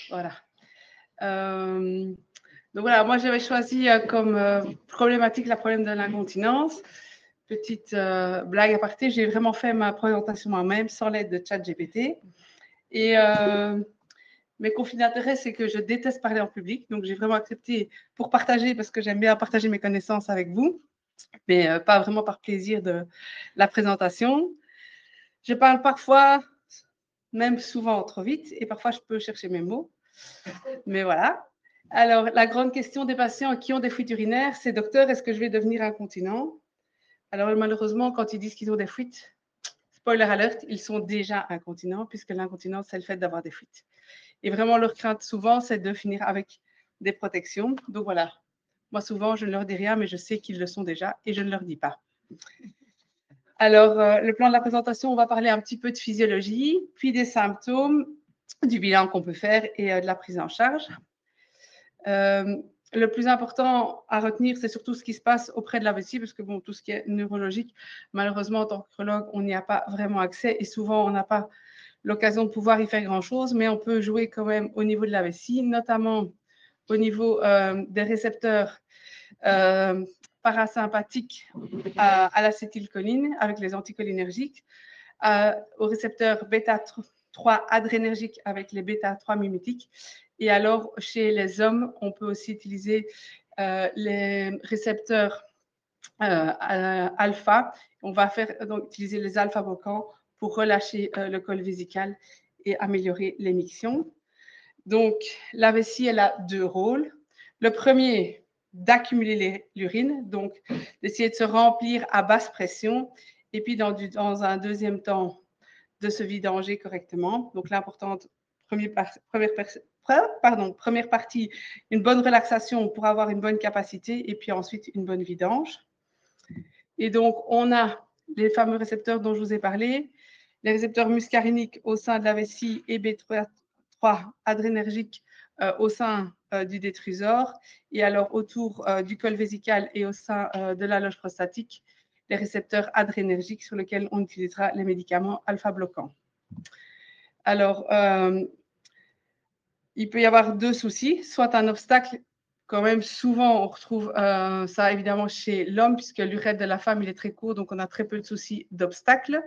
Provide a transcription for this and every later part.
Voilà. Donc voilà, moi j'avais choisi comme problématique le problème de l'incontinence. Petite blague à partir, j'ai vraiment fait ma présentation moi-même sans l'aide de ChatGPT. Et mes conflits d'intérêt, c'est que je déteste parler en public. Donc j'ai vraiment accepté pour partager, parce que j'aime bien partager mes connaissances avec vous, mais pas vraiment par plaisir de la présentation. Je parle parfois, même souvent trop vite, et parfois je peux chercher mes mots. Mais voilà. Alors, la grande question des patients qui ont des fuites urinaires, c'est « Docteur, est-ce que je vais devenir incontinent ?» Alors, malheureusement, quand ils disent qu'ils ont des fuites, spoiler alert, ils sont déjà incontinents, puisque l'incontinence, c'est le fait d'avoir des fuites. Et vraiment, leur crainte, souvent, c'est de finir avec des protections. Donc, voilà. Moi, souvent, je ne leur dis rien, mais je sais qu'ils le sont déjà, et je ne leur dis pas. Alors, le plan de la présentation, on va parler un petit peu de physiologie, puis des symptômes, du bilan qu'on peut faire et de la prise en charge. Le plus important à retenir, c'est surtout ce qui se passe auprès de la vessie, parce que bon, tout ce qui est neurologique, malheureusement, en tant qu'urologue, on n'y a pas vraiment accès et souvent, on n'a pas l'occasion de pouvoir y faire grand-chose, mais on peut jouer quand même au niveau de la vessie, notamment au niveau des récepteurs parasympathiques à l'acétylcholine avec les anticholinergiques, au récepteur bêta-3 adrénergique avec les bêta-3 mimétiques. Et alors, chez les hommes, on peut aussi utiliser les récepteurs alpha. On va donc utiliser les alpha-bloquants pour relâcher le col vésical et améliorer l'émission. Donc, la vessie, elle a deux rôles. Le premier, d'accumuler l'urine, donc d'essayer de se remplir à basse pression. Et puis, dans un deuxième temps, de se vidanger correctement. Donc, l'importante première partie, une bonne relaxation pour avoir une bonne capacité et puis ensuite une bonne vidange. Et donc, on a les fameux récepteurs dont je vous ai parlé, les récepteurs muscariniques au sein de la vessie et B3 adrénergiques au sein du détrusor et alors autour du col vésical et au sein de la loge prostatique, les récepteurs adrénergiques sur lesquels on utilisera les médicaments alpha-bloquants. Alors, il peut y avoir deux soucis, soit un obstacle, quand même souvent on retrouve ça évidemment chez l'homme, puisque l'urètre de la femme il est très court, donc on a très peu de soucis d'obstacle.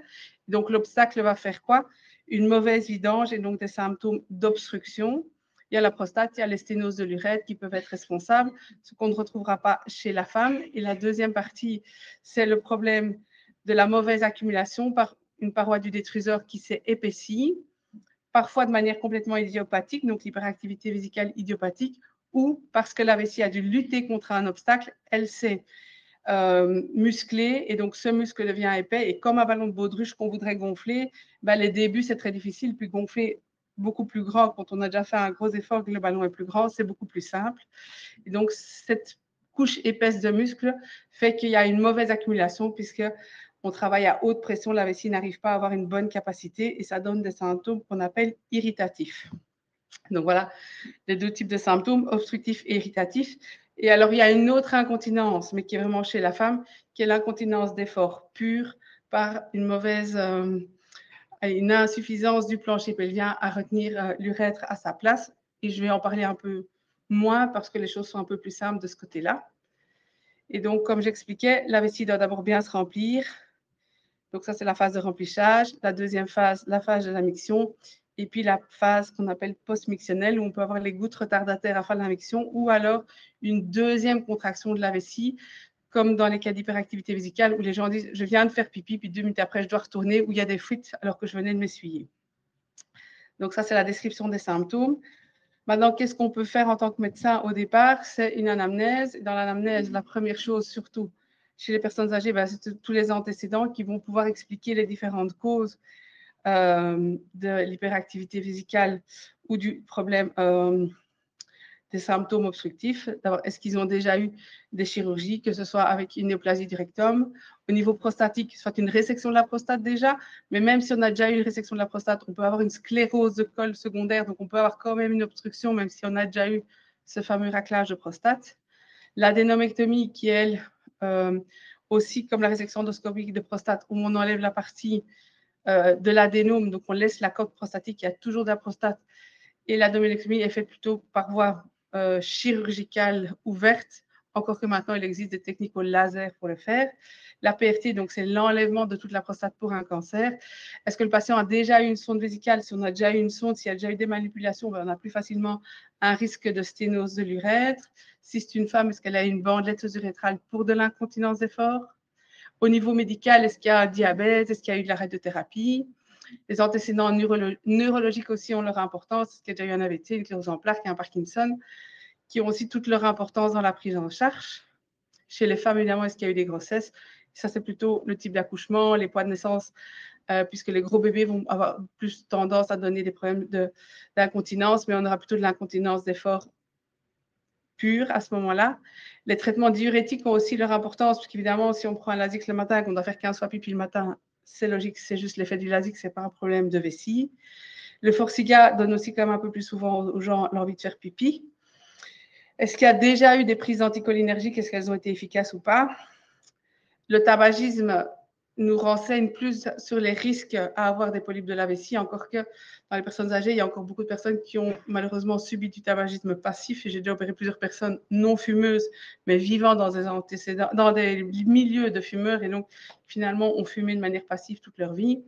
Donc l'obstacle va faire quoi? Une mauvaise vidange et donc des symptômes d'obstruction. Il y a la prostate, il y a les sténoses de l'urètre qui peuvent être responsables, ce qu'on ne retrouvera pas chez la femme. Et la deuxième partie, c'est le problème de la mauvaise accumulation par une paroi du détruseur qui s'est épaissie, parfois de manière complètement idiopathique, donc l'hyperactivité vésicale idiopathique, ou parce que la vessie a dû lutter contre un obstacle, elle s'est musclée et donc ce muscle devient épais et comme un ballon de baudruche qu'on voudrait gonfler, ben, les débuts c'est très difficile, puis gonfler beaucoup plus grand quand on a déjà fait un gros effort que le ballon est plus grand, c'est beaucoup plus simple. Et donc cette couche épaisse de muscle fait qu'il y a une mauvaise accumulation puisque on travaille à haute pression, la vessie n'arrive pas à avoir une bonne capacité et ça donne des symptômes qu'on appelle irritatifs. Donc voilà les deux types de symptômes, obstructifs et irritatifs. Et alors, il y a une autre incontinence, mais qui est vraiment chez la femme, qui est l'incontinence d'effort pure par une mauvaise, une insuffisance du plancher pelvien à retenir l'urètre à sa place. Et je vais en parler un peu moins parce que les choses sont un peu plus simples de ce côté-là. Et donc, comme j'expliquais, la vessie doit d'abord bien se remplir. Donc ça, c'est la phase de remplissage. La deuxième phase, la phase de la miction. Et puis la phase qu'on appelle post-mictionnelle, où on peut avoir les gouttes retardataires à la fin de la miction, ou alors une deuxième contraction de la vessie, comme dans les cas d'hyperactivité vésicale, où les gens disent « je viens de faire pipi, puis 2 minutes après, je dois retourner », où il y a des fuites alors que je venais de m'essuyer. Donc ça, c'est la description des symptômes. Maintenant, qu'est-ce qu'on peut faire en tant que médecin au départ? C'est une anamnèse. Dans l'anamnèse, la première chose, surtout chez les personnes âgées, c'est tous les antécédents qui vont pouvoir expliquer les différentes causes de l'hyperactivité vésicale ou du problème des symptômes obstructifs. D'abord, est-ce qu'ils ont déjà eu des chirurgies, que ce soit avec une néoplasie du rectum, au niveau prostatique, soit une résection de la prostate déjà, mais même si on a déjà eu une résection de la prostate, on peut avoir une sclérose de col secondaire, donc on peut avoir quand même une obstruction, même si on a déjà eu ce fameux raclage de prostate. L'adénomectomie, qui est, elle, aussi comme la résection endoscopique de prostate, où on enlève la partie de l'adénome, donc on laisse la coque prostatique, il y a toujours de la prostate, Et l'abdominectomie est faite plutôt par voie chirurgicale ouverte, encore que maintenant, il existe des techniques au laser pour le faire. La PRT, donc, c'est l'enlèvement de toute la prostate pour un cancer. Est-ce que le patient a déjà eu une sonde vésicale? Si on a déjà eu une sonde, s'il y a déjà eu des manipulations, ben, on a plus facilement un risque de sténose de l'urètre. Si c'est une femme, est-ce qu'elle a une bandelette urétrale pour de l'incontinence d'effort? Au niveau médical, est-ce qu'il y a un diabète? Est-ce qu'il y a eu de la radiothérapie? Les antécédents neurologiques aussi ont leur importance. Est-ce qu'il y a déjà eu un AVC, une sclérose en plaques, un Parkinson, qui ont aussi toute leur importance dans la prise en charge. Chez les femmes, évidemment, est-ce qu'il y a eu des grossesses? Ça, c'est plutôt le type d'accouchement, les poids de naissance, puisque les gros bébés vont avoir plus tendance à donner des problèmes d'incontinence, mais on aura plutôt de l'incontinence d'effort pure à ce moment-là. Les traitements diurétiques ont aussi leur importance, puisqu'évidemment, si on prend un Lasix le matin, qu'on doit faire 15 fois pipi le matin, c'est logique, c'est juste l'effet du Lasix, ce n'est pas un problème de vessie. Le Forxiga donne aussi quand même un peu plus souvent aux gens l'envie de faire pipi. Est-ce qu'il y a déjà eu des prises anticholinergiques? Est-ce qu'elles ont été efficaces ou pas? Le tabagisme nous renseigne plus sur les risques à avoir des polypes de la vessie, encore que dans les personnes âgées, il y a encore beaucoup de personnes qui ont malheureusement subi du tabagisme passif. Et j'ai déjà opéré plusieurs personnes non fumeuses, mais vivant dans des milieux de fumeurs et donc finalement ont fumé de manière passive toute leur vie.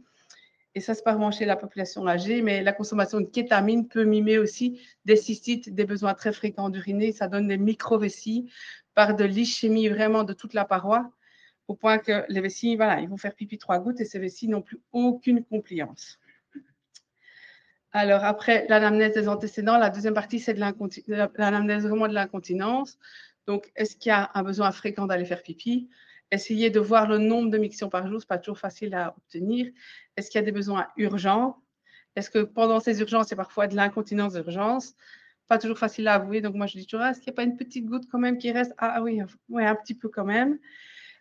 Et ça, c'est pas vraiment chez la population âgée, mais la consommation de kétamine peut mimer aussi des cystites, des besoins très fréquents d'uriner. Ça donne des micro-vessies par de l'ischémie vraiment de toute la paroi, au point que les vessies, voilà, ils vont faire pipi 3 gouttes et ces vessies n'ont plus aucune compliance. Alors, après l'anamnèse des antécédents, la deuxième partie, c'est l'anamnèse vraiment de l'incontinence. Donc, est-ce qu'il y a un besoin fréquent d'aller faire pipi? Essayez de voir le nombre de mictions par jour, ce n'est pas toujours facile à obtenir. Est-ce qu'il y a des besoins urgents? Est-ce que pendant ces urgences, il y a parfois de l'incontinence d'urgence? Pas toujours facile à avouer. Donc, moi, je dis toujours, est-ce qu'il n'y a pas une petite goutte quand même qui reste? Ah oui, ouais, un petit peu quand même.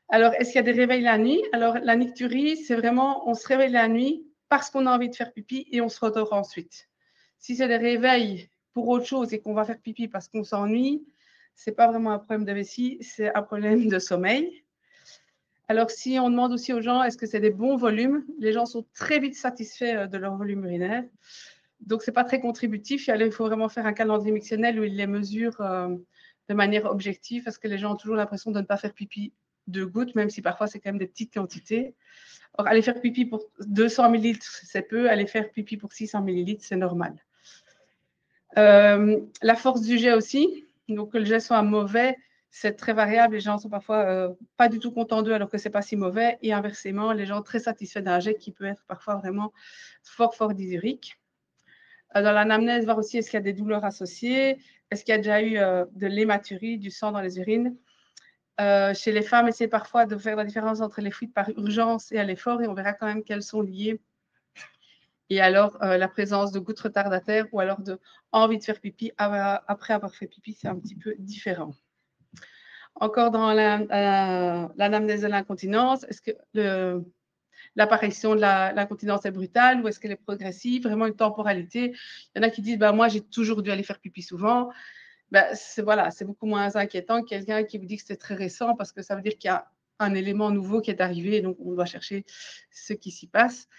Alors, est-ce qu'il y a des réveils la nuit? Alors, la nicturie, c'est vraiment, on se réveille la nuit parce qu'on a envie de faire pipi et on se redort ensuite. Si c'est des réveils pour autre chose et qu'on va faire pipi parce qu'on s'ennuie, ce n'est pas vraiment un problème de vessie, c'est un problème de sommeil. Alors, si on demande aussi aux gens, est-ce que c'est des bons volumes? Les gens sont très vite satisfaits de leur volume urinaire. Donc, ce n'est pas très contributif. Il faut vraiment faire un calendrier mictionnel où ils les mesurent de manière objective parce que les gens ont toujours l'impression de ne pas faire pipi 2 gouttes, même si parfois c'est quand même des petites quantités. Or, aller faire pipi pour 200 ml, c'est peu. Aller faire pipi pour 600 ml, c'est normal. La force du jet aussi. Donc, que le jet soit mauvais, c'est très variable. Les gens sont parfois pas du tout contents d'eux alors que c'est pas si mauvais. Et inversement, les gens très satisfaits d'un jet qui peut être parfois vraiment fort, fort dysurique. Dans l'anamnèse, voir aussi est-ce qu'il y a des douleurs associées, est-ce qu'il y a déjà eu de l'hématurie, du sang dans les urines. Chez les femmes, essayez parfois de faire la différence entre les fuites par urgence et à l'effort et on verra quand même qu'elles sont liées. Et alors, la présence de gouttes retardataires ou alors de envie de faire pipi après avoir fait pipi, c'est un petit peu différent. Encore dans l'anamnèse de l'incontinence, est-ce que l'apparition de l'incontinence est brutale ou est-ce qu'elle est progressive? Vraiment une temporalité. Il y en a qui disent, moi, j'ai toujours dû aller faire pipi souvent. C'est beaucoup moins inquiétant que quelqu'un qui vous dit que c'est très récent parce que ça veut dire qu'il y a un élément nouveau qui est arrivé et donc on doit chercher ce qui s'y passe.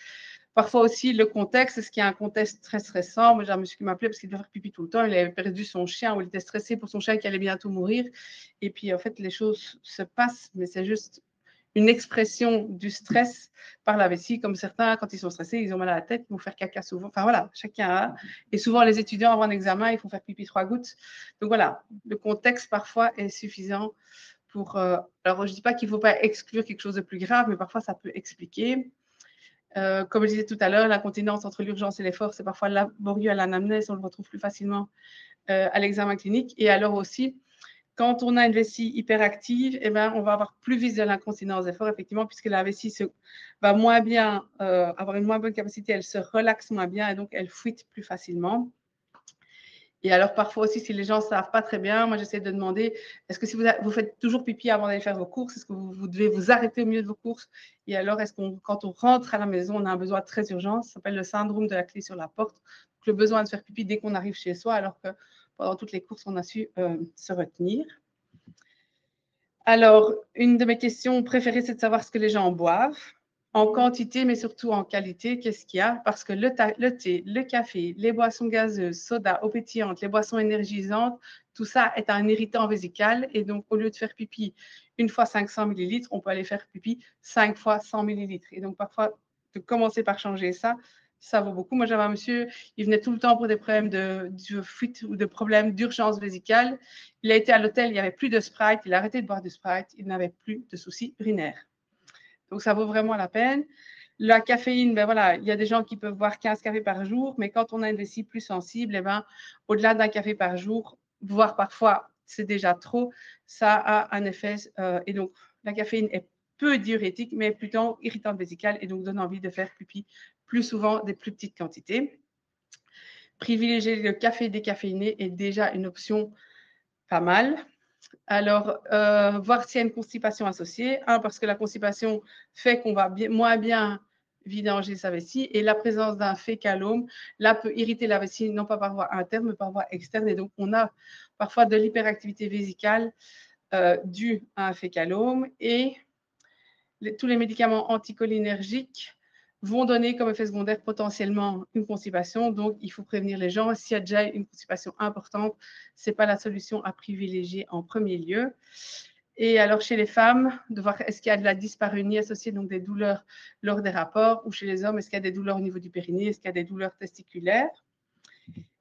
Parfois aussi, le contexte, est-ce qu'il y a un contexte très stressant? Moi, j'ai un monsieur qui m'appelait parce qu'il devait faire pipi tout le temps. Il avait perdu son chien ou il était stressé pour son chien qui allait bientôt mourir. Et puis, en fait, les choses se passent, mais c'est juste une expression du stress par la vessie. Comme certains, quand ils sont stressés, ils ont mal à la tête, ils vont faire caca souvent. Enfin, voilà, chacun a. Et souvent, les étudiants, avant un examen, ils font faire pipi 3 gouttes. Donc, voilà, le contexte, parfois, est suffisant pour... alors, je ne dis pas qu'il ne faut pas exclure quelque chose de plus grave, mais parfois, ça peut expliquer. Comme je disais tout à l'heure, l'incontinence entre l'urgence et l'effort, c'est parfois laborieux à l'anamnèse, on le retrouve plus facilement à l'examen clinique. Et alors aussi, quand on a une vessie hyperactive, on va avoir plus vite de l'incontinence d'effort, effectivement, puisque la vessie va moins bien, avoir une moins bonne capacité, elle se relaxe moins bien et donc elle fuite plus facilement. Et alors, parfois aussi, si les gens ne savent pas très bien, moi, j'essaie de demander, est-ce que si vous faites toujours pipi avant d'aller faire vos courses, est-ce que vous devez vous arrêter au milieu de vos courses? Et alors, est-ce quand on rentre à la maison, on a un besoin très urgent? Ça s'appelle le syndrome de la clé sur la porte. Donc, le besoin de faire pipi dès qu'on arrive chez soi, alors que pendant toutes les courses, on a su se retenir. Alors, une de mes questions préférées, c'est de savoir ce que les gens boivent. en quantité, mais surtout en qualité. Qu'est-ce qu'il y a? Parce que le thé, le café, les boissons gazeuses, soda, eau pétillante, les boissons énergisantes, tout ça est un irritant vésical. Et donc, au lieu de faire pipi une fois 500 millilitres, on peut aller faire pipi 5 fois 100 millilitres. Et donc, parfois, de commencer par changer ça, ça vaut beaucoup. Moi, j'avais un monsieur, il venait tout le temps pour des problèmes de fuite ou de problèmes d'urgence vésicale. Il a été à l'hôtel, il n'y avait plus de Sprite, il a arrêté de boire du Sprite, il n'avait plus de soucis urinaires. Donc, ça vaut vraiment la peine. La caféine, ben voilà, il y a des gens qui peuvent boire 15 cafés par jour, mais quand on a une vessie plus sensible, eh ben, au-delà d'un café par jour, voire parfois c'est déjà trop, ça a un effet. Et donc, la caféine est peu diurétique, mais plutôt irritante vésicale et donc donne envie de faire pipi plus souvent des plus petites quantités. Privilégier le café décaféiné est déjà une option pas mal. Alors, voir s'il y a une constipation associée. Parce que la constipation fait qu'on va moins bien vidanger sa vessie et la présence d'un fécalome, là, peut irriter la vessie, non pas par voie interne, mais par voie externe. Et donc, on a parfois de l'hyperactivité vésicale due à un fécalome. Et tous les médicaments anticholinergiques vont donner comme effet secondaire potentiellement une constipation. Donc, il faut prévenir les gens. S'il y a déjà une constipation importante, ce n'est pas la solution à privilégier en premier lieu. Et alors, chez les femmes, de voir est-ce qu'il y a de la dyspareunie associée, donc des douleurs lors des rapports, ou chez les hommes, est-ce qu'il y a des douleurs au niveau du périnée, est-ce qu'il y a des douleurs testiculaires.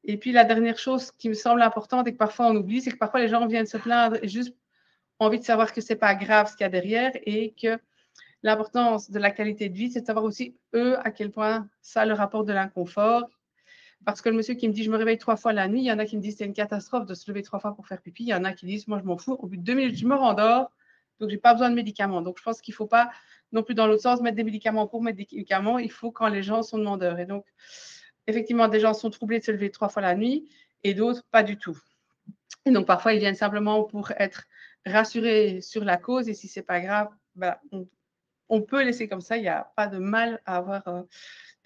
Et puis, la dernière chose qui me semble importante et que parfois on oublie, c'est que parfois les gens viennent se plaindre et juste envie de savoir que ce n'est pas grave ce qu'il y a derrière et que l'importance de la qualité de vie, c'est de savoir aussi, eux, à quel point ça leur apporte de l'inconfort. Parce que le monsieur qui me dit, je me réveille 3 fois la nuit, il y en a qui me disent, c'est une catastrophe de se lever 3 fois pour faire pipi. Il y en a qui disent, moi, je m'en fous, au bout de 2 minutes, je me rendors, donc je n'ai pas besoin de médicaments. Donc, je pense qu'il ne faut pas, non plus dans l'autre sens, mettre des médicaments pour mettre des médicaments. Il faut quand les gens sont demandeurs. Et donc, effectivement, des gens sont troublés de se lever 3 fois la nuit et d'autres, pas du tout. Et donc, parfois, ils viennent simplement pour être rassurés sur la cause. Et si ce n'est pas grave, ben, on peut laisser comme ça, il n'y a pas de mal à avoir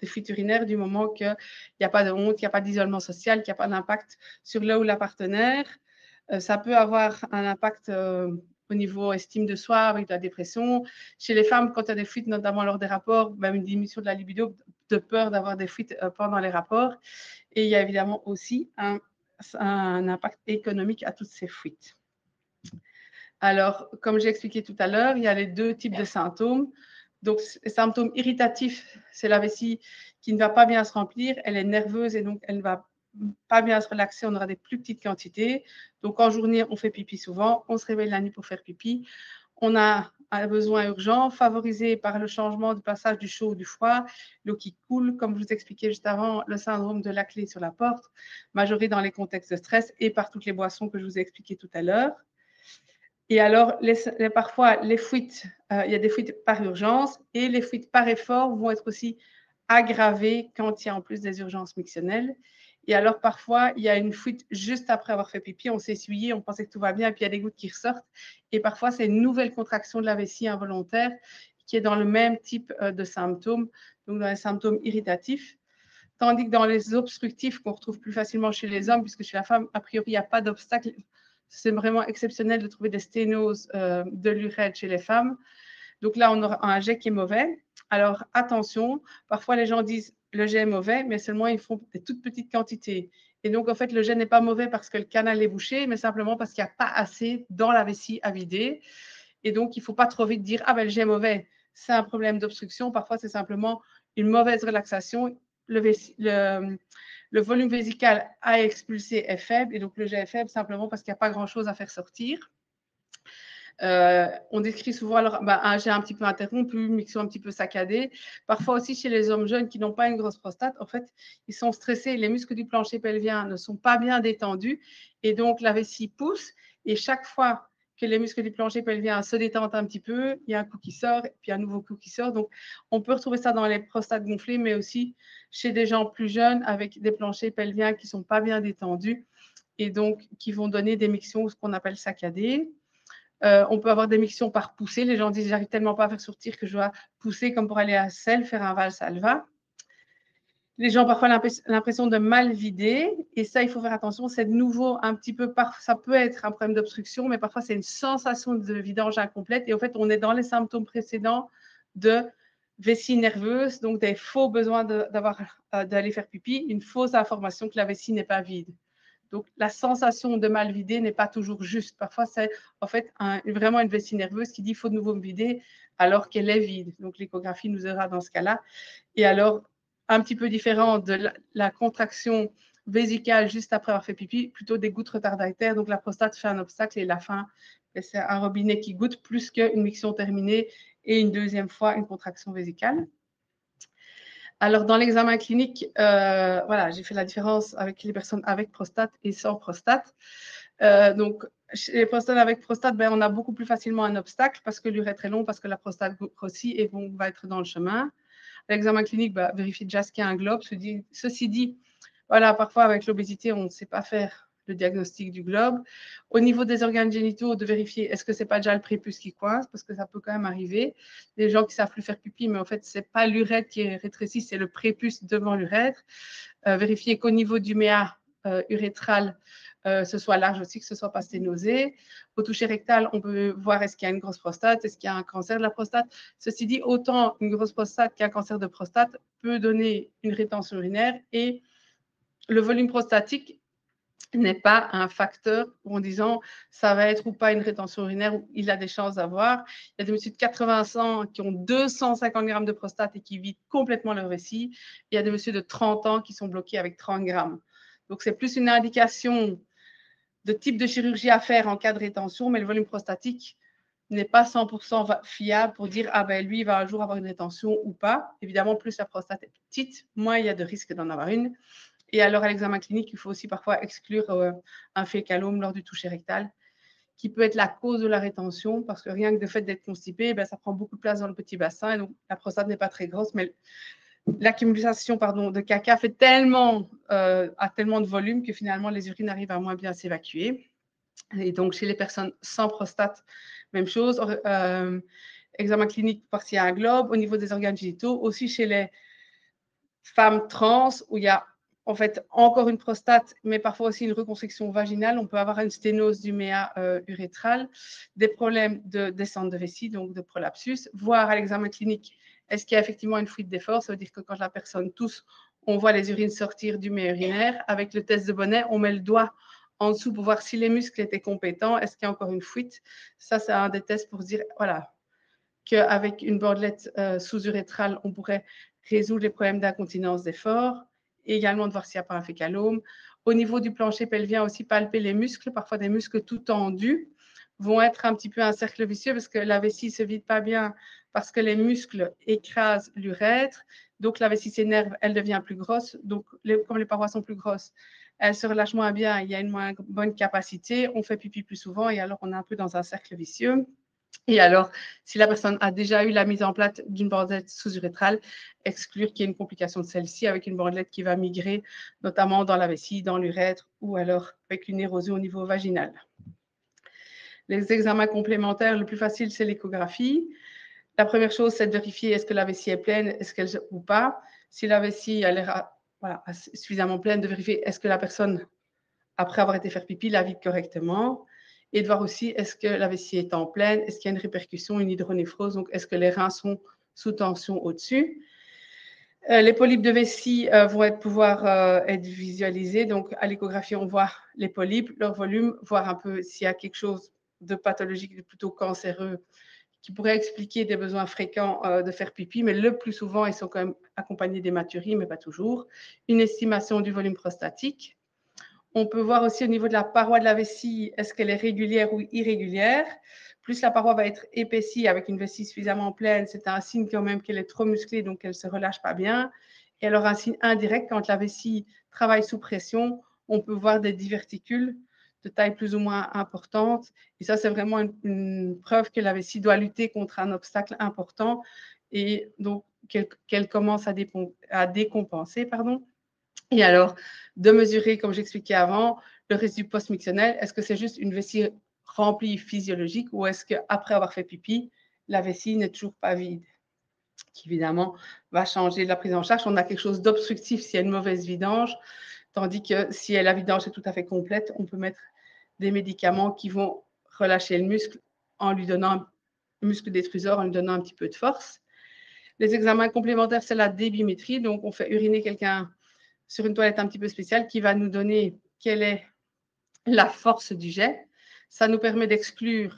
des fuites urinaires du moment qu'il n'y a pas de honte, qu'il n'y a pas d'isolement social, qu'il n'y a pas d'impact sur le ou la partenaire. Ça peut avoir un impact au niveau estime de soi, avec de la dépression. Chez les femmes, quand il y a des fuites, notamment lors des rapports, même une diminution de la libido, de peur d'avoir des fuites pendant les rapports. Et il y a évidemment aussi un impact économique à toutes ces fuites. Alors, comme j'ai expliqué tout à l'heure, il y a les deux types de symptômes. Donc, les symptômes irritatifs, c'est la vessie qui ne va pas bien se remplir, elle est nerveuse et donc elle ne va pas bien se relaxer, on aura des plus petites quantités. Donc, en journée, on fait pipi souvent, on se réveille la nuit pour faire pipi. On a un besoin urgent, favorisé par le changement de passage du chaud au du froid, l'eau qui coule, comme je vous expliquais juste avant, le syndrome de la clé sur la porte, majoré dans les contextes de stress et par toutes les boissons que je vous ai expliquées tout à l'heure. Et alors, parfois, les fuites, il y a des fuites par urgence et les fuites par effort vont être aussi aggravées quand il y a en plus des urgences mictionnelles. Et alors, parfois, il y a une fuite juste après avoir fait pipi, on s'est essuyé, on pensait que tout va bien, et puis il y a des gouttes qui ressortent. Et parfois, c'est une nouvelle contraction de la vessie involontaire qui est dans le même type de symptômes, donc dans les symptômes irritatifs. Tandis que dans les obstructifs, qu'on retrouve plus facilement chez les hommes, puisque chez la femme, a priori, il n'y a pas d'obstacle. C'est vraiment exceptionnel de trouver des sténoses de l'urètre chez les femmes. Donc là, on aura un jet qui est mauvais. Alors, attention, parfois les gens disent le jet est mauvais, mais seulement ils font des toutes petites quantités. Et donc, en fait, le jet n'est pas mauvais parce que le canal est bouché, mais simplement parce qu'il n'y a pas assez dans la vessie à vider. Et donc, il ne faut pas trop vite dire « Ah ben, le jet est mauvais, c'est un problème d'obstruction ». Parfois, c'est simplement une mauvaise relaxation. Le volume vésical à expulser est faible et donc le jet est faible simplement parce qu'il n'y a pas grand-chose à faire sortir. On décrit souvent alors, un jet un petit peu interrompu, miction un petit peu saccadée. Parfois aussi chez les hommes jeunes qui n'ont pas une grosse prostate, en fait, ils sont stressés, les muscles du plancher pelvien ne sont pas bien détendus et donc la vessie pousse et chaque fois que les muscles du plancher pelvien se détendent un petit peu, il y a un coup qui sort, puis un nouveau coup qui sort. Donc, on peut retrouver ça dans les prostates gonflées, mais aussi chez des gens plus jeunes avec des planchers pelviens qui ne sont pas bien détendus et donc qui vont donner des mictions, ce qu'on appelle saccadées. On peut avoir des mictions par poussée. Les gens disent, j'arrive tellement pas à faire sortir que je dois pousser comme pour aller à selle, faire un valsalva. Les gens ont parfois l'impression de mal vider. Et ça, il faut faire attention. C'est de nouveau un petit peu, ça peut être un problème d'obstruction, mais parfois, c'est une sensation de vidange incomplète. Et en fait, on est dans les symptômes précédents de vessie nerveuse, donc des faux besoins d'aller faire pipi, une fausse information que la vessie n'est pas vide. Donc, la sensation de mal vider n'est pas toujours juste. Parfois, c'est en fait vraiment une vessie nerveuse qui dit il faut de nouveau me vider alors qu'elle est vide. Donc, l'échographie nous aidera dans ce cas-là. Et alors, un petit peu différent de la contraction vésicale juste après avoir fait pipi, plutôt des gouttes retardataires. Donc, la prostate fait un obstacle et la fin, c'est un robinet qui goutte plus qu'une miction terminée et une deuxième fois une contraction vésicale. Alors, dans l'examen clinique, voilà, j'ai fait la différence avec les personnes avec prostate et sans prostate. Donc, chez les personnes avec prostate, on a beaucoup plus facilement un obstacle parce que l'urètre est long, parce que la prostate grossit et va être dans le chemin. L'examen clinique, vérifier déjà ce qu'il y a un globe. Ceci dit, voilà, parfois avec l'obésité, on ne sait pas faire le diagnostic du globe. Au niveau des organes génitaux, de vérifier est-ce que ce n'est pas déjà le prépuce qui coince, parce que ça peut quand même arriver. Des gens qui ne savent plus faire pipi, mais en fait, ce n'est pas l'urètre qui est rétréci, c'est le prépuce devant l'urètre. Vérifier qu'au niveau du méa urétral, ce soit large aussi, que ce ne soit pas sténosé. Au toucher rectal, on peut voir est-ce qu'il y a une grosse prostate, est-ce qu'il y a un cancer de la prostate. Ceci dit, autant une grosse prostate qu'un cancer de prostate peut donner une rétention urinaire et le volume prostatique n'est pas un facteur en disant ça va être ou pas une rétention urinaire ou il a des chances d'avoir. Il y a des messieurs de 80 ans qui ont 250 grammes de prostate et qui vident complètement leur vessie. Il y a des messieurs de 30 ans qui sont bloqués avec 30 grammes. Donc, c'est plus une indication de type de chirurgie à faire en cas de rétention, mais le volume prostatique n'est pas 100% fiable pour dire ah ben lui il va un jour avoir une rétention ou pas. Évidemment, plus la prostate est petite, moins il y a de risque d'en avoir une. Et alors, à l'examen clinique, il faut aussi parfois exclure un fécalome lors du toucher rectal, qui peut être la cause de la rétention, parce que rien que le fait d'être constipé, ça prend beaucoup de place dans le petit bassin, et donc la prostate n'est pas très grosse, mais l'accumulation de caca a tellement de volume que finalement, les urines arrivent à moins bien s'évacuer. Et donc, chez les personnes sans prostate, même chose. Examen clinique par s'il y a un globe. Au niveau des organes génitaux, aussi chez les femmes trans, où il y a en fait encore une prostate, mais parfois aussi une reconstruction vaginale. On peut avoir une sténose du méa urétral, des problèmes de descente de vessie, donc de prolapsus, voire à l'examen clinique, est-ce qu'il y a effectivement une fuite d'effort? Ça veut dire que quand la personne tousse, on voit les urines sortir du méa urinaire. Avec le test de Bonnet, on met le doigt en dessous pour voir si les muscles étaient compétents. Est-ce qu'il y a encore une fuite? Ça, c'est un des tests pour dire, voilà, qu'avec une bordelette sous-urétrale, on pourrait résoudre les problèmes d'incontinence d'effort, et également de voir s'il n'y a pas un fécalome. Au niveau du plancher pelvien aussi, palper les muscles, parfois des muscles tout tendus, vont être un petit peu un cercle vicieux parce que la vessie ne se vide pas bien parce que les muscles écrasent l'urètre. Donc, la vessie s'énerve, elle devient plus grosse. Donc, comme les parois sont plus grosses, elle se relâche moins bien, il y a une moins bonne capacité, on fait pipi plus souvent et alors on est un peu dans un cercle vicieux. Et alors, si la personne a déjà eu la mise en place d'une bordelette sous-urétrale, exclure qu'il y ait une complication de celle-ci avec une bordelette qui va migrer, notamment dans la vessie, dans l'urètre, ou alors avec une érosion au niveau vaginal. Les examens complémentaires, le plus facile, c'est l'échographie. La première chose, c'est de vérifier est-ce que la vessie est pleine, est-ce qu'elle ou pas. Si la vessie a l'air suffisamment pleine, de vérifier est-ce que la personne, après avoir été faire pipi, la vide correctement. Et de voir aussi est-ce que la vessie est en pleine, est-ce qu'il y a une répercussion, une hydronéphrose, donc est-ce que les reins sont sous tension au-dessus. Les polypes de vessie vont pouvoir être visualisés. Donc, à l'échographie, on voit les polypes, leur volume, voir un peu s'il y a quelque chose de pathologique, de plutôt cancéreux, qui pourrait expliquer des besoins fréquents de faire pipi. Mais le plus souvent, ils sont quand même accompagnés d'hématurie, mais pas toujours. Une estimation du volume prostatique. On peut voir aussi au niveau de la paroi de la vessie, est-ce qu'elle est régulière ou irrégulière. Plus la paroi va être épaissie avec une vessie suffisamment pleine, c'est un signe quand même qu'elle est trop musclée, donc qu'elle ne se relâche pas bien. Et alors un signe indirect, quand la vessie travaille sous pression, on peut voir des diverticules de taille plus ou moins importante. Et ça, c'est vraiment une preuve que la vessie doit lutter contre un obstacle important et donc qu'elle commence à décompenser. Et alors, de mesurer, comme j'expliquais avant, le résidu post-mictionnel, est-ce que c'est juste une vessie remplie physiologique ou est-ce qu'après avoir fait pipi, la vessie n'est toujours pas vide? Qui évidemment va changer la prise en charge. On a quelque chose d'obstructif s'il y a une mauvaise vidange, tandis que si la vidange est tout à fait complète, on peut mettre des médicaments qui vont relâcher le muscle en lui donnant un muscle détruseur, en lui donnant un petit peu de force. Les examens complémentaires, c'est la débimétrie. Donc, on fait uriner quelqu'un sur une toilette un petit peu spéciale qui va nous donner quelle est la force du jet. Ça nous permet d'exclure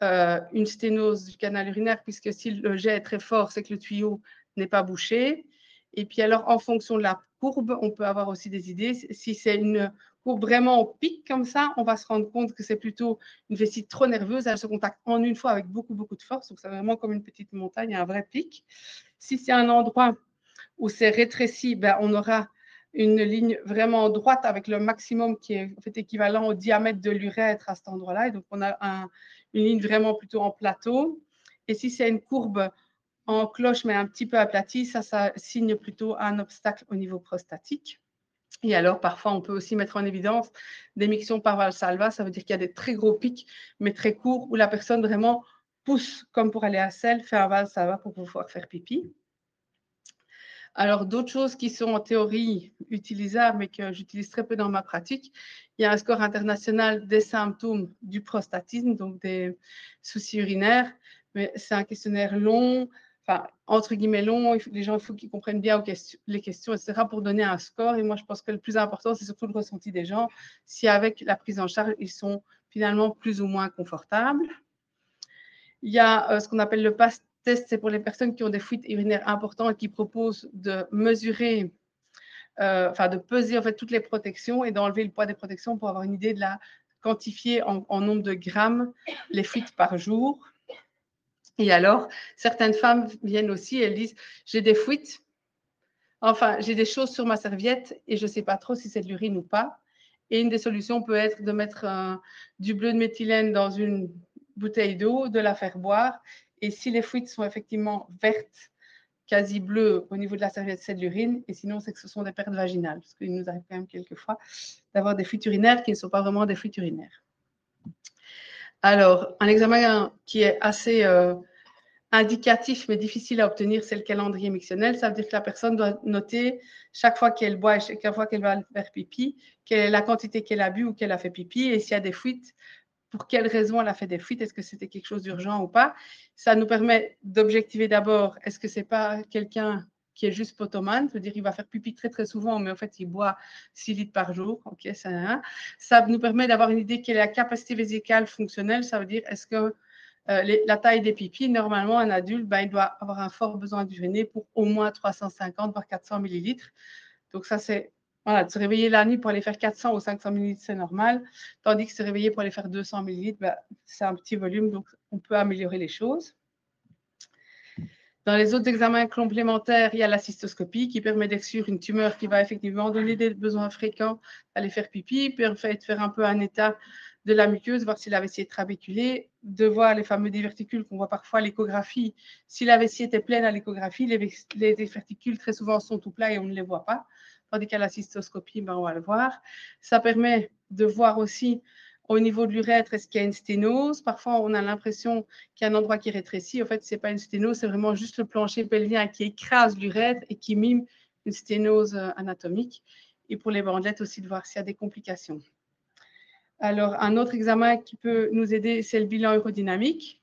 une sténose du canal urinaire, puisque si le jet est très fort, c'est que le tuyau n'est pas bouché. Et puis alors, en fonction de la courbe, on peut avoir aussi des idées. Si c'est une courbe vraiment au pic comme ça, on va se rendre compte que c'est plutôt une vessie trop nerveuse. Elle se contacte en une fois avec beaucoup, beaucoup de force. Donc, c'est vraiment comme une petite montagne, un vrai pic. Si c'est un endroit où c'est rétréci, ben, on aura une ligne vraiment droite avec le maximum qui est en fait équivalent au diamètre de l'urètre à cet endroit-là. Et donc, on a une ligne vraiment plutôt en plateau. Et si c'est une courbe en cloche, mais un petit peu aplatie, ça signe plutôt un obstacle au niveau prostatique. Et alors, parfois, on peut aussi mettre en évidence des mictions par valsalva. Ça veut dire qu'il y a des très gros pics, mais très courts, où la personne vraiment pousse comme pour aller à selle, fait un valsalva pour pouvoir faire pipi. Alors, d'autres choses qui sont en théorie utilisables, mais que j'utilise très peu dans ma pratique, il y a un score international des symptômes du prostatisme, donc des soucis urinaires, mais c'est un questionnaire long, enfin, entre guillemets long, les gens, il faut qu'ils comprennent bien les questions, etc., pour donner un score. Et moi, je pense que le plus important, c'est surtout le ressenti des gens, si avec la prise en charge, ils sont finalement plus ou moins confortables. Il y a ce qu'on appelle le PAS test, c'est pour les personnes qui ont des fuites urinaires importantes et qui proposent de mesurer, de peser en fait toutes les protections et d'enlever le poids des protections pour avoir une idée de la quantifier en nombre de grammes les fuites par jour. Et alors, certaines femmes viennent aussi, elles disent, j'ai des fuites, enfin, j'ai des choses sur ma serviette et je ne sais pas trop si c'est de l'urine ou pas. Et une des solutions peut être de mettre du bleu de méthylène dans une bouteille d'eau, de la faire boire. Et si les fuites sont effectivement vertes, quasi bleues au niveau de la serviette, c'est de l'urine. Et sinon, c'est que ce sont des pertes vaginales. Parce qu'il nous arrive quand même quelquefois d'avoir des fuites urinaires qui ne sont pas vraiment des fuites urinaires. Alors, un examen qui est assez indicatif mais difficile à obtenir, c'est le calendrier mictionnel. Ça veut dire que la personne doit noter chaque fois qu'elle boit et chaque fois qu'elle va faire pipi, quelle est la quantité qu'elle a bu ou qu'elle a fait pipi, et s'il y a des fuites, pour quelle raison elle a fait des fuites, est-ce que c'était quelque chose d'urgent ou pas. Ça nous permet d'objectiver d'abord, est-ce que c'est pas quelqu'un qui est juste potomane, c'est-à-dire il va faire pipi très très souvent, mais en fait il boit 6 litres par jour. Ok, ça nous permet d'avoir une idée quelle est la capacité vésicale fonctionnelle. Ça veut dire, est-ce que la taille des pipis, normalement, un adulte, il doit avoir un fort besoin d'uriner pour au moins 350 voire 400 millilitres. Donc, ça, c'est voilà, de se réveiller la nuit pour aller faire 400 ou 500 millilitres, c'est normal. Tandis que se réveiller pour aller faire 200 millilitres, c'est un petit volume, donc on peut améliorer les choses. Dans les autres examens complémentaires, il y a la cystoscopie qui permet d'exclure une tumeur qui va effectivement donner des besoins fréquents d'aller faire pipi, permet de faire un peu un état de la muqueuse, voir si la vessie est travéculée, de voir les fameux diverticules qu'on voit parfois à l'échographie. Si la vessie était pleine à l'échographie, les diverticules très souvent sont tout plats et on ne les voit pas. Tandis qu'à la cystoscopie, on va le voir. Ça permet de voir aussi au niveau de l'urètre, est-ce qu'il y a une sténose? Parfois, on a l'impression qu'il y a un endroit qui rétrécit. En fait, ce n'est pas une sténose, c'est vraiment juste le plancher pelvien qui écrase l'urètre et qui mime une sténose anatomique. Et pour les bandelettes aussi, de voir s'il y a des complications. Alors, un autre examen qui peut nous aider, c'est le bilan urodynamique.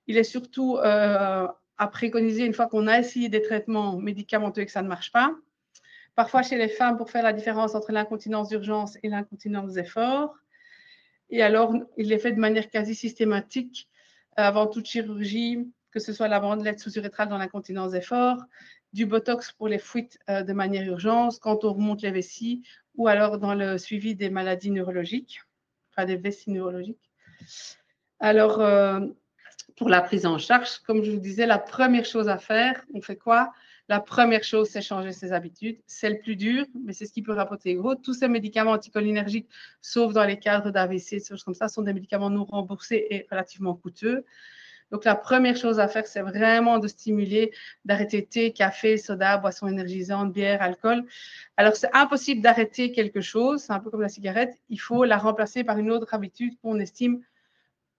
Il est surtout à préconiser une fois qu'on a essayé des traitements médicamenteux et que ça ne marche pas. Parfois, chez les femmes, pour faire la différence entre l'incontinence d'urgence et l'incontinence d'effort. Et alors, il est fait de manière quasi systématique avant toute chirurgie, que ce soit la bandelette sous-urétrale dans l'incontinence d'effort, du botox pour les fuites de manière urgence, quand on remonte les vessies, ou alors dans le suivi des maladies neurologiques, enfin des vessies neurologiques. Alors, pour la prise en charge, comme je vous disais, la première chose à faire, on fait quoi? La première chose, c'est changer ses habitudes. C'est le plus dur, mais c'est ce qui peut rapporter gros. Tous ces médicaments anticholinergiques, sauf dans les cadres d'AVC, des choses comme ça, sont des médicaments non remboursés et relativement coûteux. Donc, la première chose à faire, c'est vraiment de stimuler, d'arrêter thé, café, soda, boissons énergisantes, bière, alcool. Alors, c'est impossible d'arrêter quelque chose, c'est un peu comme la cigarette. Il faut la remplacer par une autre habitude qu'on estime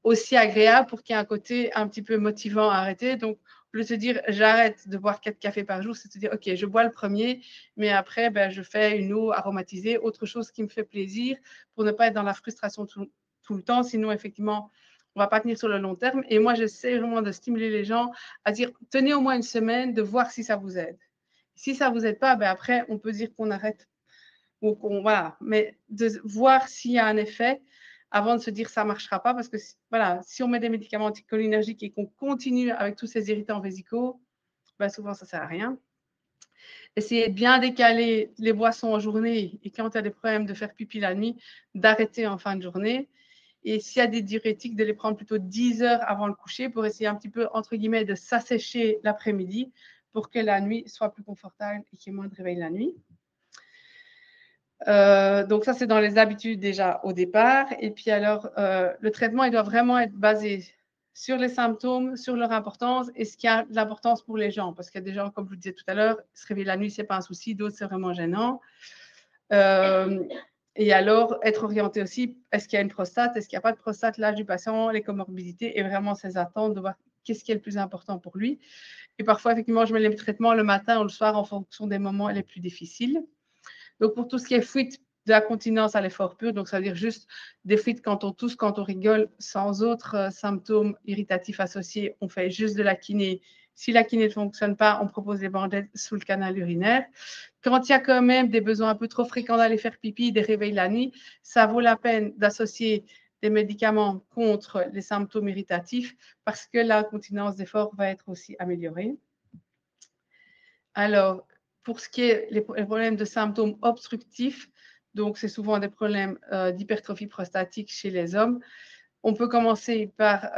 aussi agréable pour qu'il y ait un côté un petit peu motivant à arrêter. Donc, au lieu de se dire j'arrête de boire 4 cafés par jour, c'est de se dire ok, je bois le premier, mais après je fais une eau aromatisée, autre chose qui me fait plaisir pour ne pas être dans la frustration tout le temps. Sinon, effectivement, on ne va pas tenir sur le long terme. Et moi, j'essaie vraiment de stimuler les gens à dire, tenez au moins une semaine, de voir si ça vous aide. Si ça ne vous aide pas, ben après, on peut dire qu'on arrête. Ou voilà. Mais de voir s'il y a un effet avant de se dire ça ne marchera pas. Parce que voilà, si on met des médicaments anticholinergiques et qu'on continue avec tous ces irritants vésicaux, ben souvent, ça ne sert à rien. Essayez de bien décaler les boissons en journée et quand il y a des problèmes de faire pipi la nuit, d'arrêter en fin de journée. Et s'il y a des diurétiques, de les prendre plutôt 10 heures avant le coucher pour essayer un petit peu, entre guillemets, de s'assécher l'après-midi pour que la nuit soit plus confortable et qu'il y ait moins de réveil la nuit. Donc ça, c'est dans les habitudes déjà au départ. Et puis alors, le traitement, il doit vraiment être basé sur les symptômes, sur leur importance et ce qui a de l'importance pour les gens. Parce qu'il y a des gens, comme je vous disais tout à l'heure, se réveiller la nuit, ce n'est pas un souci, d'autres, c'est vraiment gênant. Et alors, être orienté aussi, est-ce qu'il y a une prostate, est-ce qu'il n'y a pas de prostate, l'âge du patient, les comorbidités et vraiment ses attentes, de voir qu'est-ce qui est le plus important pour lui. Et parfois, effectivement, je mets les traitements le matin ou le soir en fonction des moments les plus difficiles. Donc, pour tout ce qui est fuite de la continence à l'effort pur, donc ça veut dire juste des fuites quand on tousse, quand on rigole, sans autres symptômes irritatifs associés, on fait juste de la kiné. Si la kiné ne fonctionne pas, on propose des bandelettes sous le canal urinaire. Quand il y a quand même des besoins un peu trop fréquents d'aller faire pipi, des réveils la nuit, ça vaut la peine d'associer des médicaments contre les symptômes irritatifs parce que la continence d'effort va être aussi améliorée. Alors, pour ce qui est les problèmes de symptômes obstructifs, donc c'est souvent des problèmes d'hypertrophie prostatique chez les hommes, on peut commencer par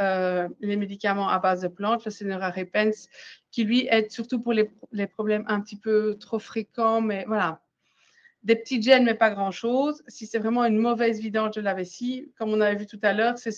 les médicaments à base de plantes, le Cinera-Repens, qui lui aide surtout pour les problèmes un petit peu trop fréquents, mais voilà, des petites gènes, mais pas grand-chose. Si c'est vraiment une mauvaise vidange de la vessie, comme on avait vu tout à l'heure, c'est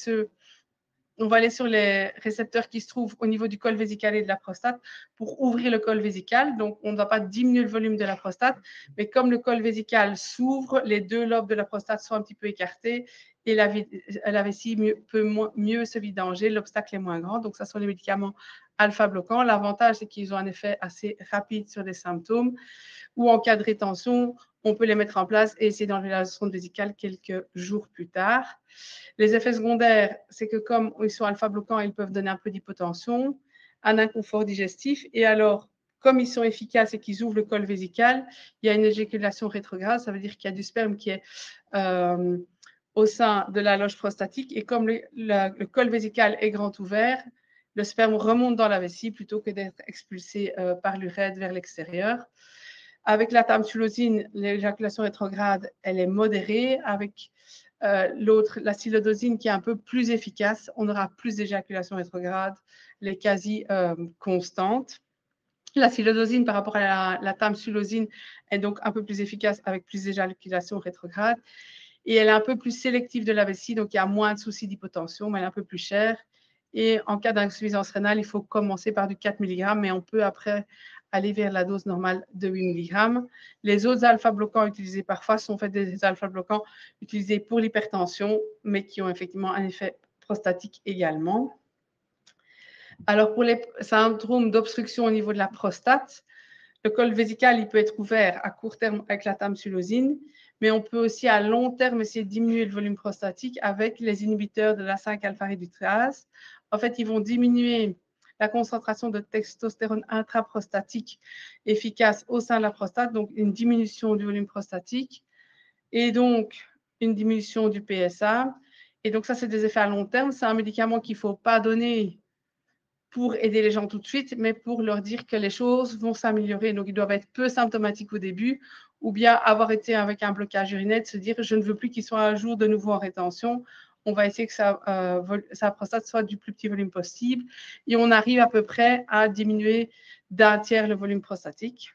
on va aller sur les récepteurs qui se trouvent au niveau du col vésical et de la prostate pour ouvrir le col vésical. Donc, on ne va pas diminuer le volume de la prostate, mais comme le col vésical s'ouvre, les deux lobes de la prostate sont un petit peu écartés et la vessie peut mieux se vidanger, l'obstacle est moins grand. Donc, ça sont les médicaments alpha-bloquants. L'avantage, c'est qu'ils ont un effet assez rapide sur les symptômes ou en cas de rétention, on peut les mettre en place et essayer d'enlever la sonde vésicale quelques jours plus tard. Les effets secondaires, c'est que comme ils sont alpha-bloquants, ils peuvent donner un peu d'hypotension, un inconfort digestif. Et alors, comme ils sont efficaces et qu'ils ouvrent le col vésical, il y a une éjaculation rétrograde. Ça veut dire qu'il y a du sperme qui est au sein de la loge prostatique. Et comme le col vésical est grand ouvert, le sperme remonte dans la vessie plutôt que d'être expulsé par l'urètre vers l'extérieur. Avec la tamsulosine, l'éjaculation rétrograde, elle est modérée. Avec l'autre, la silodosine, qui est un peu plus efficace, on aura plus d'éjaculation rétrograde, elle est quasi constante. La silodosine par rapport à la tamsulosine est donc un peu plus efficace avec plus d'éjaculation rétrograde. Et elle est un peu plus sélective de la vessie, donc il y a moins de soucis d'hypotension, mais elle est un peu plus chère. Et en cas d'insuffisance rénale, il faut commencer par du 4 mg, mais on peut après aller vers la dose normale de 8 mg. Les autres alpha-bloquants utilisés parfois sont faits des alpha-bloquants utilisés pour l'hypertension, mais qui ont effectivement un effet prostatique également. Alors, pour les syndromes d'obstruction au niveau de la prostate, le col vésical, il peut être ouvert à court terme avec la tamsulosine, mais on peut aussi à long terme essayer de diminuer le volume prostatique avec les inhibiteurs de la 5-alpha-réductase. En fait, ils vont diminuer la concentration de testostérone intraprostatique efficace au sein de la prostate, donc une diminution du volume prostatique et donc une diminution du PSA. Et donc ça, c'est des effets à long terme. C'est un médicament qu'il ne faut pas donner pour aider les gens tout de suite, mais pour leur dire que les choses vont s'améliorer. Donc, ils doivent être peu symptomatiques au début ou bien avoir été avec un blocage urinaire, se dire « je ne veux plus qu'il soit un jour de nouveau en rétention ». On va essayer que sa prostate soit du plus petit volume possible et on arrive à peu près à diminuer d'un tiers le volume prostatique.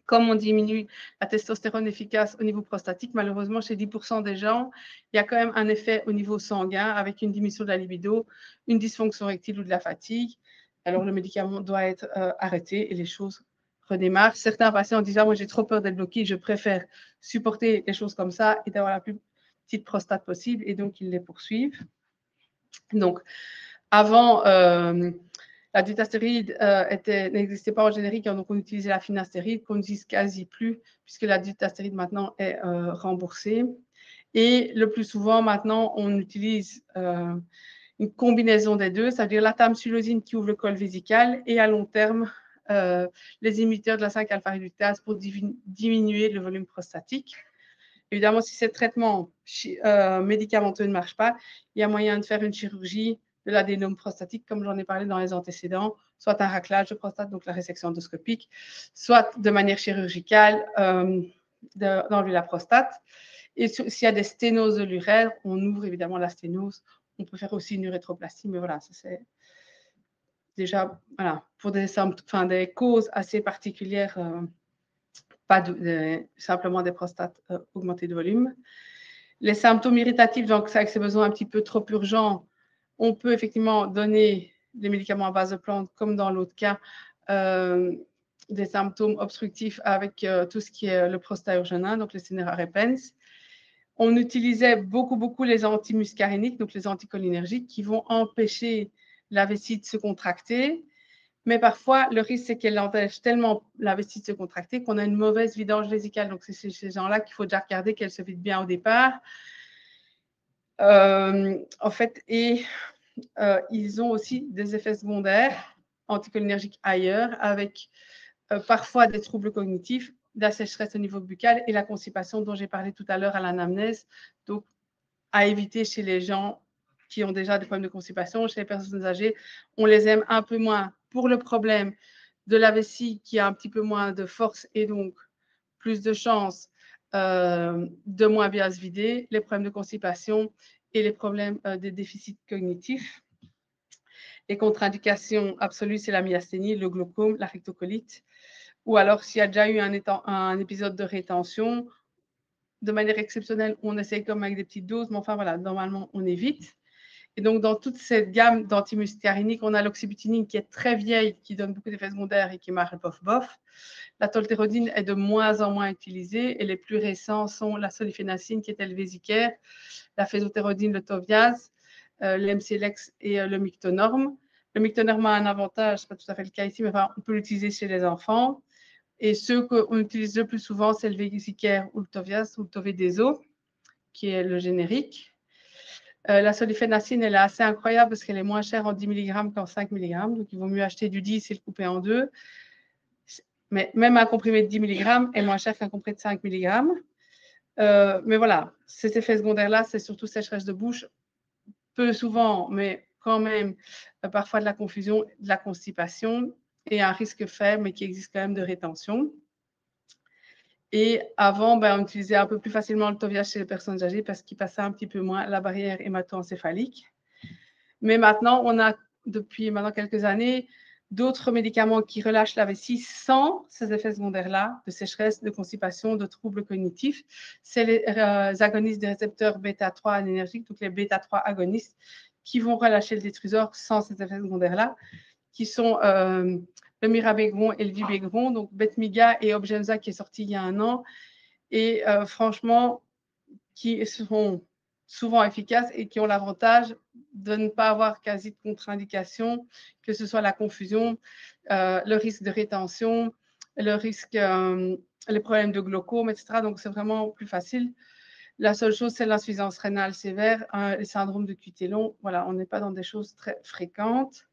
Comme on diminue la testostérone efficace au niveau prostatique, malheureusement, chez 10% des gens, il y a quand même un effet au niveau sanguin avec une diminution de la libido, une dysfonction érectile ou de la fatigue. Alors, le médicament doit être arrêté et les choses redémarrent. Certains patients disent « Ah, moi, j'ai trop peur d'être bloqué, je préfère supporter les choses comme ça et d'avoir la plus petite prostate possible. » Et donc, ils les poursuivent. Donc, avant... la dutastérid n'existait pas en générique, donc on utilisait la finastéride, qu'on n'utilise quasi plus, puisque la dutastérid maintenant est remboursée. Et le plus souvent, maintenant, on utilise une combinaison des deux, c'est-à-dire la tamsulosine qui ouvre le col vésical et à long terme, les inhibiteurs de la 5-alpha-réductase pour diminuer le volume prostatique. Évidemment, si ces traitements médicamenteux ne marchent pas, il y a moyen de faire une chirurgie de l'adénome prostatique, comme j'en ai parlé dans les antécédents, soit un raclage de prostate, donc la résection endoscopique, soit de manière chirurgicale, d'enlever la prostate. Et s'il y a des sténoses de l'urètre, on ouvre évidemment la sténose. On peut faire aussi une urétroplastie, mais voilà, ça c'est déjà pour des causes assez particulières, pas simplement des prostates augmentées de volume. Les symptômes irritatifs, donc avec ces besoins un petit peu trop urgents, on peut effectivement donner des médicaments à base de plantes, comme dans l'autre cas, des symptômes obstructifs avec tout ce qui est le prostaurgenin, donc le Cinera-repens. On utilisait beaucoup les antimuscaréniques, donc les anticholinergiques, qui vont empêcher la vessie de se contracter. Mais parfois, le risque, c'est qu'elle empêche tellement la vessie de se contracter qu'on a une mauvaise vidange vésicale. Donc, c'est ces gens-là qu'il faut déjà regarder qu'elle se vide bien au départ. En fait, ils ont aussi des effets secondaires anticholinergiques ailleurs, avec parfois des troubles cognitifs, de la sécheresse au niveau buccal et la constipation dont j'ai parlé tout à l'heure à l'anamnèse. Donc, à éviter chez les gens qui ont déjà des problèmes de constipation. Chez les personnes âgées, on les aime un peu moins pour le problème de la vessie qui a un petit peu moins de force et donc plus de chances de moins bien se vider, les problèmes de constipation et les problèmes des déficits cognitifs. Les contre-indications absolues, c'est la myasthénie, le glaucome, la rectocolite, ou alors s'il y a déjà eu un épisode de rétention, de manière exceptionnelle, on essaye comme avec des petites doses, mais enfin voilà, normalement, on évite. Et donc, dans toute cette gamme d'antimuscaréniques, on a l'oxybutynin qui est très vieille, qui donne beaucoup d'effets secondaires et qui marche bof. La toltérodine est de moins en moins utilisée et les plus récents sont la solifénacine qui était le Vésicare, la fésotérodine, le Toviaz, l'MCLEX et le Mictonorm. Le Mictonorm a un avantage, ce n'est pas tout à fait le cas ici, mais enfin, on peut l'utiliser chez les enfants. Et ceux qu'on utilise le plus souvent, c'est le Vésicare ou le Toviaz ou le Tovedeso, qui est le générique. La solifénacine, elle est assez incroyable parce qu'elle est moins chère en 10 mg qu'en 5 mg. Donc, il vaut mieux acheter du 10 et le couper en deux. Mais même un comprimé de 10 mg est moins cher qu'un comprimé de 5 mg. Mais voilà, ces effets secondaires-là, c'est surtout sécheresse de bouche, peu souvent, mais quand même, parfois de la confusion, de la constipation et un risque faible, mais qui existe quand même de rétention. Et avant, on utilisait un peu plus facilement le Toviaz chez les personnes âgées parce qu'il passait un petit peu moins la barrière hémato-encéphalique. Mais maintenant, on a, depuis maintenant quelques années, d'autres médicaments qui relâchent la vessie sans ces effets secondaires-là, de sécheresse, de constipation, de troubles cognitifs. C'est les agonistes des récepteurs bêta-3 anénergiques, donc les bêta-3 agonistes, qui vont relâcher le détrusor sans ces effets secondaires-là, qui sont le mirabegron et le vibegron, donc Betmiga et Obgenza qui est sorti il y a un an, et franchement, qui sont souvent efficaces et qui ont l'avantage de ne pas avoir quasi de contre-indication, que ce soit la confusion, le risque de rétention, le risque, les problèmes de glaucome, etc. Donc, c'est vraiment plus facile. La seule chose, c'est l'insuffisance rénale sévère, les syndromes de QT long. Voilà, on n'est pas dans des choses très fréquentes.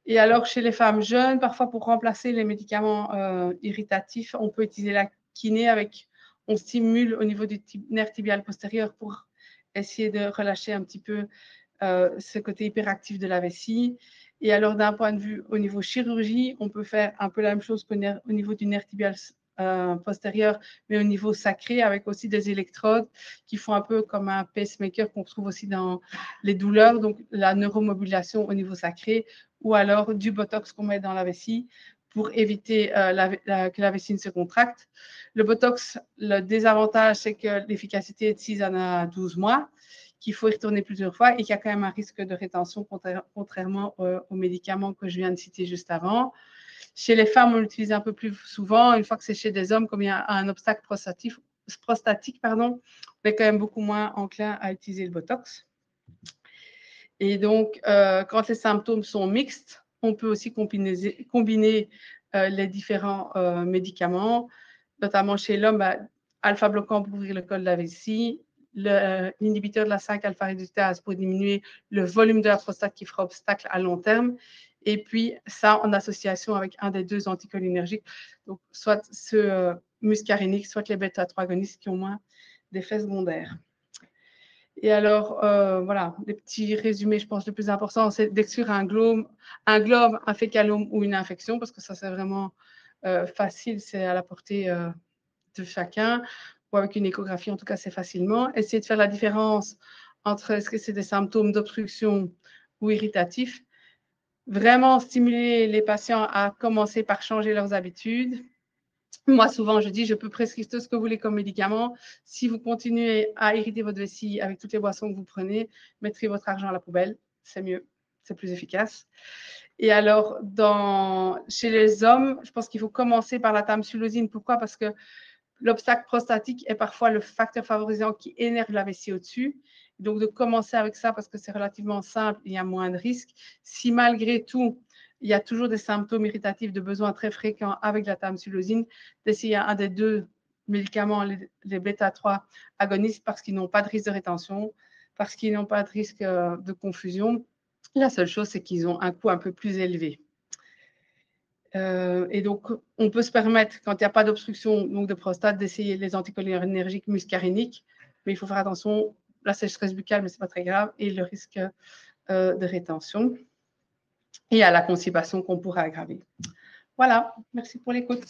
Et alors, chez les femmes jeunes, parfois pour remplacer les médicaments irritatifs, on peut utiliser la kiné on stimule au niveau du nerf tibial postérieur pour essayer de relâcher un petit peu ce côté hyperactif de la vessie. Et alors, d'un point de vue au niveau chirurgie, on peut faire un peu la même chose qu'au niveau du nerf tibial postérieur, mais au niveau sacré, avec aussi des électrodes qui font un peu comme un pacemaker qu'on trouve aussi dans les douleurs, donc la neuromodulation au niveau sacré, ou alors du botox qu'on met dans la vessie pour éviter que la vessie ne se contracte. Le botox, le désavantage, c'est que l'efficacité est de 6 à 12 mois, qu'il faut y retourner plusieurs fois et qu'il y a quand même un risque de rétention contrairement aux médicaments que je viens de citer juste avant. Chez les femmes, on l'utilise un peu plus souvent. Une fois que c'est chez des hommes, comme il y a un obstacle prostatique, on est quand même beaucoup moins enclin à utiliser le botox. Et donc, quand les symptômes sont mixtes, on peut aussi combiner les différents médicaments, notamment chez l'homme, alpha bloquant pour ouvrir le col de la vessie, l'inhibiteur de la 5-alpha-réductase pour diminuer le volume de la prostate qui fera obstacle à long terme. Et puis, ça en association avec un des deux anticholinergiques, donc soit ceux muscariniques, soit les bêta-3 agonistes qui ont moins d'effets secondaires. Et alors, voilà, les petits résumés, je pense, le plus important, c'est d'exclure un globe, un fécalome ou une infection, parce que ça, c'est vraiment facile, c'est à la portée de chacun, ou avec une échographie, en tout cas, c'est facilement. Essayer de faire la différence entre est-ce que c'est des symptômes d'obstruction ou irritatifs. Vraiment stimuler les patients à commencer par changer leurs habitudes. Moi, souvent, je dis, je peux prescrire tout ce que vous voulez comme médicament. Si vous continuez à irriter votre vessie avec toutes les boissons que vous prenez, mettrez votre argent à la poubelle. C'est mieux, c'est plus efficace. Et alors, chez les hommes, je pense qu'il faut commencer par la tamsulosin. Pourquoi? Parce que l'obstacle prostatique est parfois le facteur favorisant qui énerve la vessie au-dessus. Donc, de commencer avec ça parce que c'est relativement simple, il y a moins de risques. Si malgré tout, il y a toujours des symptômes irritatifs de besoins très fréquents avec la tamsulosin, d'essayer un des deux médicaments, les bêta-3 agonistes, parce qu'ils n'ont pas de risque de rétention, parce qu'ils n'ont pas de risque de confusion. La seule chose, c'est qu'ils ont un coût un peu plus élevé. Et donc, on peut se permettre, quand il n'y a pas d'obstruction de prostate, d'essayer les anticholinergiques muscariniques, mais il faut faire attention, la sécheresse buccale, mais ce n'est pas très grave, et le risque de rétention, et à la constipation qu'on pourrait aggraver. Voilà, merci pour l'écoute.